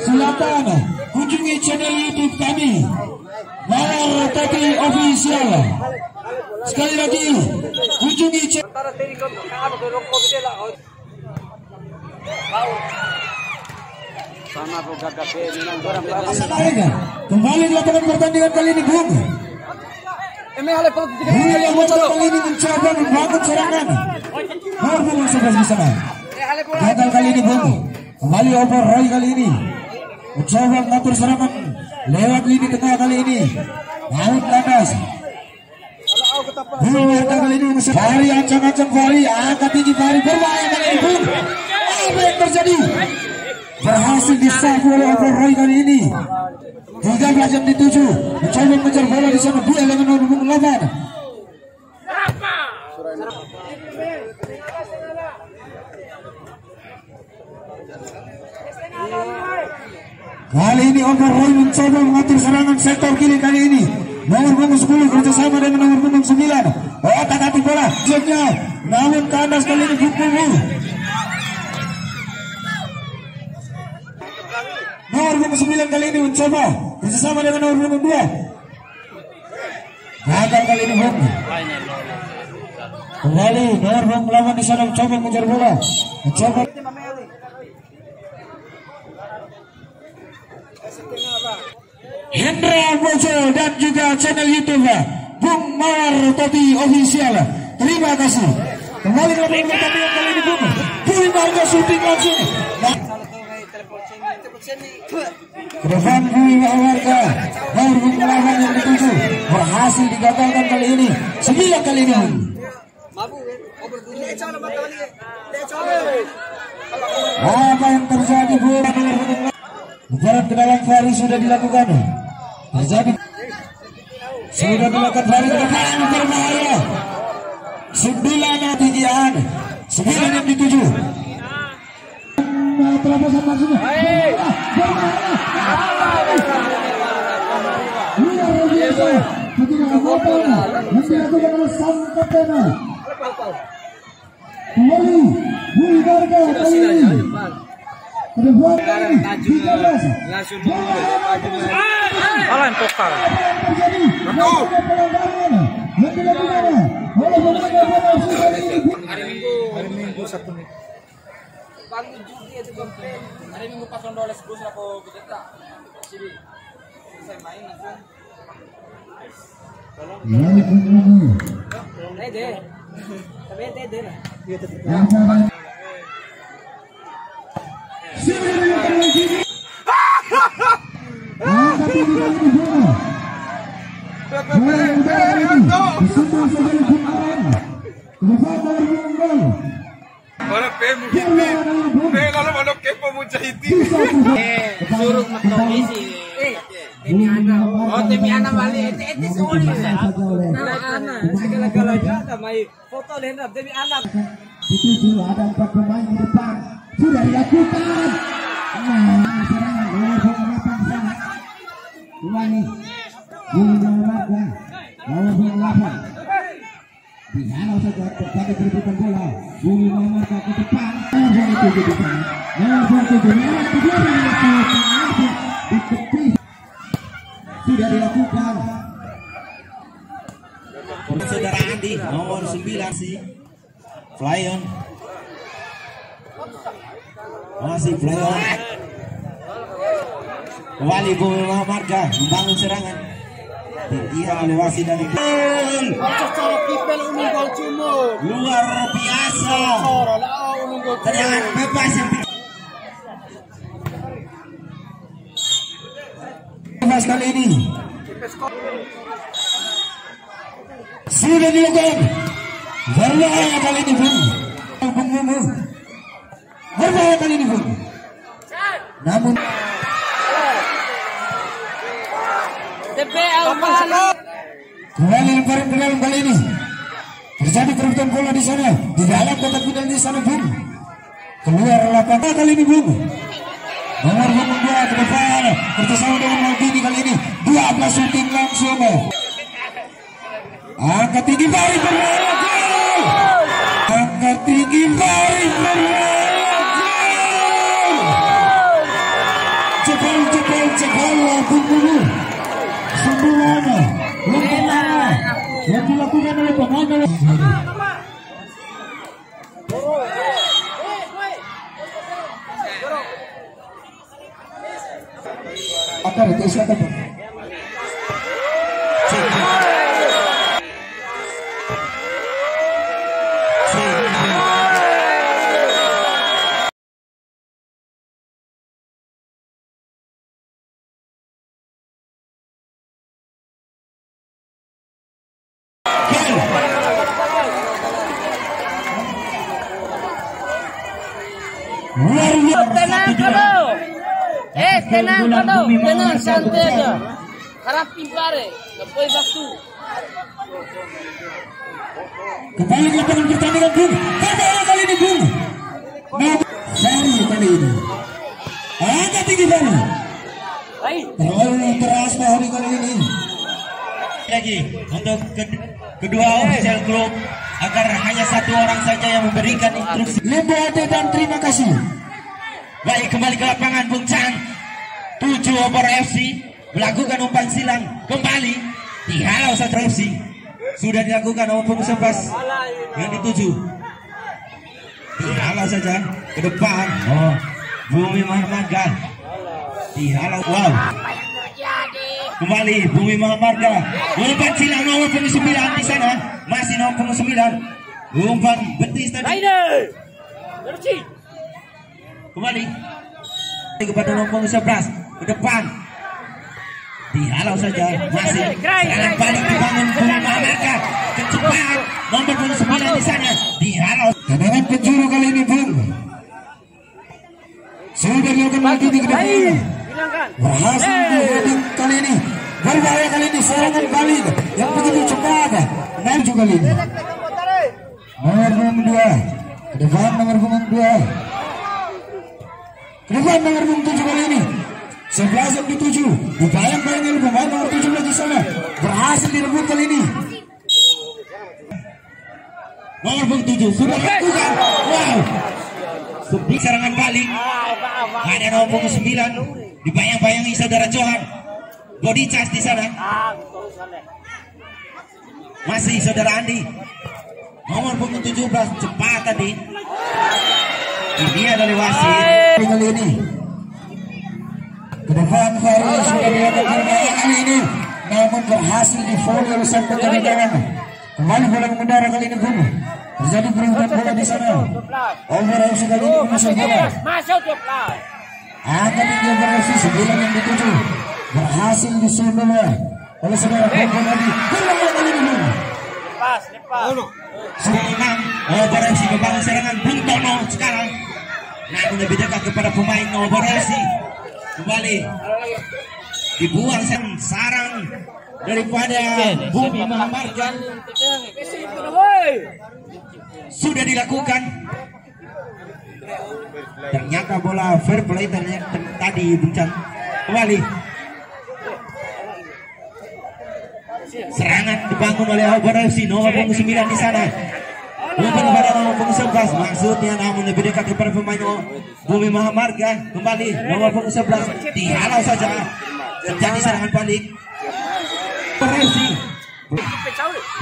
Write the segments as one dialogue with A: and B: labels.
A: Silakan kunjungi channel YouTube kami Mawar Topi Official. Sekali lagi kunjungi channel. Kembali di lapangan pertandingan kali ini, Bung. Yang kali ini mencoba membangun serangan. Bung sebelah di sana. Gagal kali ini, Bung. Kembali over Roy kali ini. Mencoba mengatur serangan lewat lini tengah kali ini. Out landas. Bung kali ini Fahri ancang-ancang Fahri, angkat tinggi Fahri, berbahaya kali ini, Bung. Apa yang terjadi? Berhasil disapu oleh over Roy kali ini. 13-7 mencoba mengejar bola di sana, duel dengan nomor 8. Kali ini over Roy mencoba mengatur serangan sektor kiri kali ini. Nomor punggung 10 kerjasama dengan nomor punggung 9. Otak-atik bola jadinya, namun kandas kali ini Bung. Nomor punggung 9 kali ini mencoba kerjasama dengan nomor punggung 2. Gagal kali ini, Bung. Kembali nomor punggung 8 di sana mencoba mengejar bola. Mencoba Hendra Bojo dan juga channel YouTube Bung Mawar Topi Official. Terima kasih. Kembali ke lapangan pertandingan kali ini, Bung. Bung Marga syuting langsung. Ke depan Bung Marga. Nomor Bung 8 yang dituju berhasil digagalkan kali ini. 9 kali ini. Apa yang terjadi, Bung? Jarak ke dalam Fahri sudah dilakukan. Terjadi. Sudah dilakukan Fahri ke depan, berbahaya. 9 tinggian. 9 yang dituju. Terobosan maksudnya. Luar biasa. Ketika motor yang dilakukan oleh sang kapten. Kembali Bung Marga kali ini. Kedua kali 13 langsung Alan pokal. Hari Minggu Sabtu nih. Pagi juga itu komplain. Hari Minggu pas ondoles bus aku kita sini. Selesai main langsung. Deh. Tapi deh lah. Iya tetap.
B: Suruh mengisi. Tim Ana balik. Itu sorry. Ana segala-galanya ada main foto Lendra Tim Ana.
A: Itu ada 4 pemain di depan. Sudah dilakukan. Serangan oleh Bung sana. Ulangi. Bung Marga. Nomor 8. Dihalau saja terjadi perebutan bola. Bung Marga ke depan. Nomor 7 di sana. Nomor 7 di tepi. Sudah dilakukan. Saudara Andi nomor 9 sih. Flyon. Masih Flyon. Kembali Bung Marga membangun serangan. Dia melewati dari luar biasa. Tendangan bebas yang bebas kali ini. Sudah dilakukan. Berbahaya kali ini, Bung. Berbahaya kali ini, Bung. Namun Kembali lemparan ke dalam kali ini. Terjadi perebutan bola di sana, di dalam kotak penalti di sana, Bung. Keluar lapangan kali ini, Bung. Nomor 2 ke depan bersama dengan Maldini kali ini 12 shooting langsung. Angkat tinggi Farid berlaku. Angkat tinggi Farid berlaku. Jebol Bung dulu. Sembuhnya lempar yang dilakukan oleh pemain. Akar itu siapa tuh?
C: Tenang kado. Tenang kado. Tenang santai aja. Harap pimpare. Kepoy batu.
A: Kembali ke lapangan pertandingan, Bung. Kembali kali ini, Bung. Ferry kali ini. Angkat tinggi Ferry. Terlalu keras Ferry kali ini.
D: Lagi untuk kedua official klub agar hanya satu orang saja yang memberikan instruksi.
A: Lembo Ade dan terima kasih.
D: Baik, kembali ke lapangan Bung Chan. 7 Obor FC melakukan umpan silang kembali dihalau Satria FC. Sudah dilakukan oleh Bung Sebas yang dituju. Dihalau saja ke depan. Bumi Mahamarga dihalau. Wow. Kembali Bumi Mahamarga. Umpan silang nomor 9 di sana. Masih nomor 9. Umpan betis tadi. Kembali kepada nomor 11 ke depan. Dihalau saja. Masih serangan balik dibangun Bumi Mahamarga. Kecepatan nomor 9 di sana. Dihalau.
A: Tendangan penjuru kali ini, Bung. Sudah dilakukan lagi di depan. Berhasil di kali ini. Berbahaya kali ini, serangan balik yang begitu cepat. Maju kali ini. Nomor 2 ke depan, nomor 2 ke depan, nomor 7 kali ini. 11 yang dituju, dibayang-bayang oleh pemain nomor 17 di sana. Berhasil direbut kali ini.
D: Nomor 7 sudah lakukan. Wow. Di serangan balik ada nomor 9. Dibayang-bayangi saudara Johan. Body charge di sana. Masih saudara Andi. Nomor 17 cepat tadi. Ini adalah wasit.
A: Kali ini ke depan Ferry sudah dilakukan kali ini, namun berhasil di foul oleh sang penyerangan. Kembali bola mengendara kali ini, Bung. Terjadi perebutan bola di sana. Over FC kali ini masuk bola.
C: Masuk ke pelan.
A: Angkat tinggi Over FC 9 yang dituju. Berhasil disundul oleh saudara Bobo tadi. Bola kali ini, Bung.
C: Lepas.
D: Memang Over FC membangun serangan Bung Tono sekarang. Namun lebih dekat kepada pemain Over FC. Kembali dibuang sarang daripada Bumi Mahamarga. Sudah dilakukan. Ternyata bola fair play tadi Bucan. Kembali serangan dibangun oleh Over FC nomor 9 di sana. Umpan pada nomor 11 maksudnya, namun lebih dekat kepada pemain Bumi Mahamarga. Kembali nomor 11 dihalau saja. Terjadi serangan balik.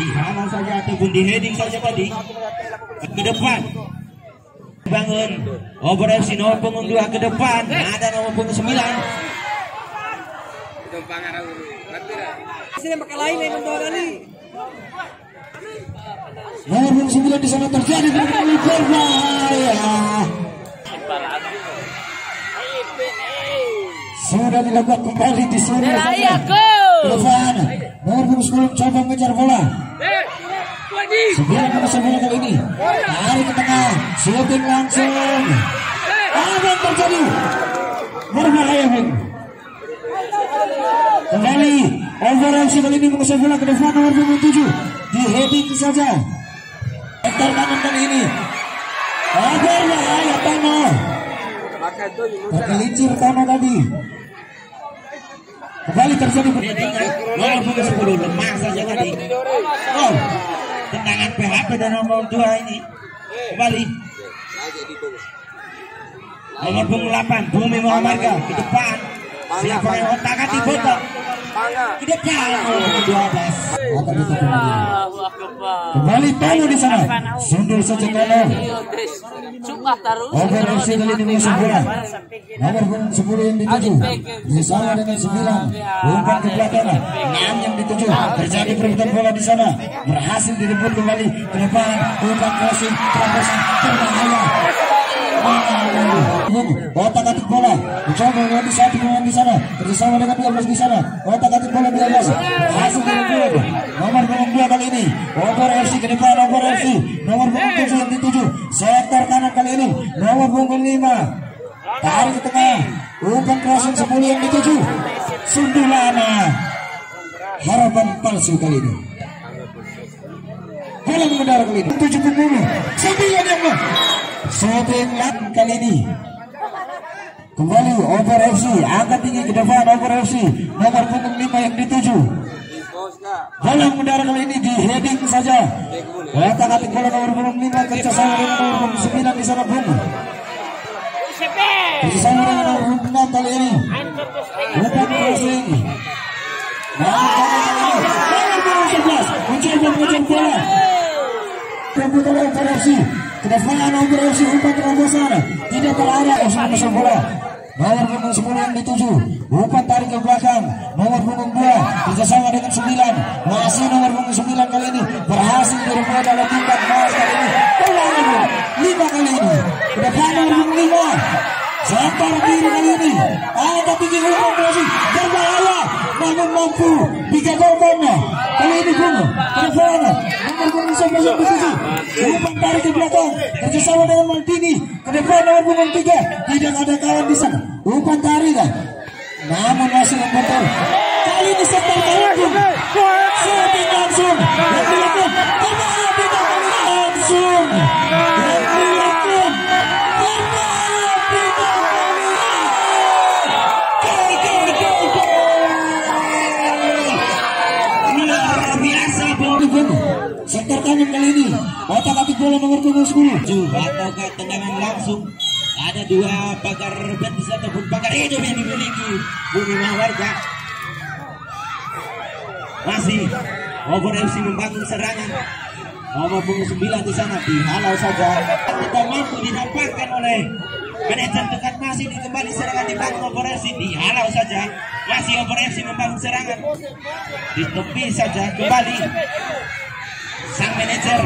D: Dihalau saja ataupun di heading saja tadi. Ke depan bangun Over FC nomor 2 ke depan. Ada nomor 9.
B: Sini pakai lain yang kali.
A: Nomor 9 di sana terjadi berbahaya. Sudah dilakukan kembali di sini. Depan nomor 10 coba mengejar bola. 9 bola kali ini. Lari ke tengah, shooting langsung. Apa yang terjadi? Berbahaya, Bung. Kembali Over FC kali ini menguasai bola ke depan nomor punggung 7. Di heading saja. Sektor kanan kali ini. Over bahaya Tono. Tergelincir Tono tadi. Kembali terjadi
D: Headingnya nomor punggung 10 lemah saja tadi. Oh, tendangan PHP dan nomor 2 ini. Kembali. Nomor punggung 8 Bumi Muhammadka ke depan. Siapa yang otak-atik foto? Ke depan nomor 12.
A: akan ditutup lagi.
C: Allahu Akbar.
A: Kembali Tono di sana. Sundul saja Tono.
C: Cuma taruh.
A: Over FC kali ini musuh bola. Nomor punggung 10 yang dituju. Bersama dengan 9. Umpan ke belakang. 6 yang dituju. Terjadi perebutan bola di sana. Berhasil direbut kembali ke depan. Umpan crossing. Terobosan berbahaya. Otak-atik bola. Mencoba mengambil satu pemain di sana. Bersama dengan 12 di sana. Otak-atik bola 12. Hasil direbut. Nomor punggung 2 kali ini. Over FC ke depan. Over FC. Nomor punggung 7 yang dituju. Sektor kanan kali ini. Nomor punggung 5. Tarik ke tengah. Umpan crossing 10 yang dituju. Sundulana. Harapan palsu kali ini. Bola mengendara kali ini. 7 punggung. 9 yang shooting lat kali ini. Kembali Over FC. Angkat tinggi ke depan Over FC. Nomor punggung 5 yang dituju. Bola mengendara kali ini di heading saja. Otak-atik bola nomor punggung 5 kerjasama dengan nomor punggung 9 di sana punggung. Kerjasama dengan nomor punggung 6 kali ini. Umpan crossing. Nomor punggung 11 mencoba mengejar bola. Kebutuhan Over FC. Kedepan Over FC umpan terobosan. Tidak terarah FC mengejar bola. Nomor punggung 10 yang dituju. Umpan tarik ke belakang. Nomor punggung 2 kerjasama dengan 9. Masih nomor punggung 9 kali ini berhasil dirubah dalam tingkat mas kali ini. Kembali 5 kali ini. Kedepan nomor punggung 5. Setor kiri kali ini. Ada tinggi umpan crossing berbahaya. Namun mampu 3 gol kona. Kali ini punggung kedepan nomor punggung 11 yang dituju. Umpan tarik ke belakang kerjasama dengan Maldini. Kedepan nomor punggung 3. Tidak ada kawan di sana. Umpan tarik kan. Namun masih membentur. Kali ini setor kawan. Shooting langsung. Yang dilakukan. Berbahaya tidak langsung. Yang dilakukan. Berbahaya tidak. Luar biasa bola. Sektor kanan kali ini. Otak-atik bola nomor punggung 10.
D: Ataukah tendangan langsung? Ada 2 pagar betis ataupun pagar hidup yang dimiliki Bumi Muhammadka. Masih Over FC membangun serangan. Nomor punggung 9 di sana dihalau saja. Tidak mampu didapatkan oleh manajer dekat. Masih kembali serangan dibangun Over FC, dihalau saja. Masih Over FC membangun serangan. Di tepi saja kembali sang manajer.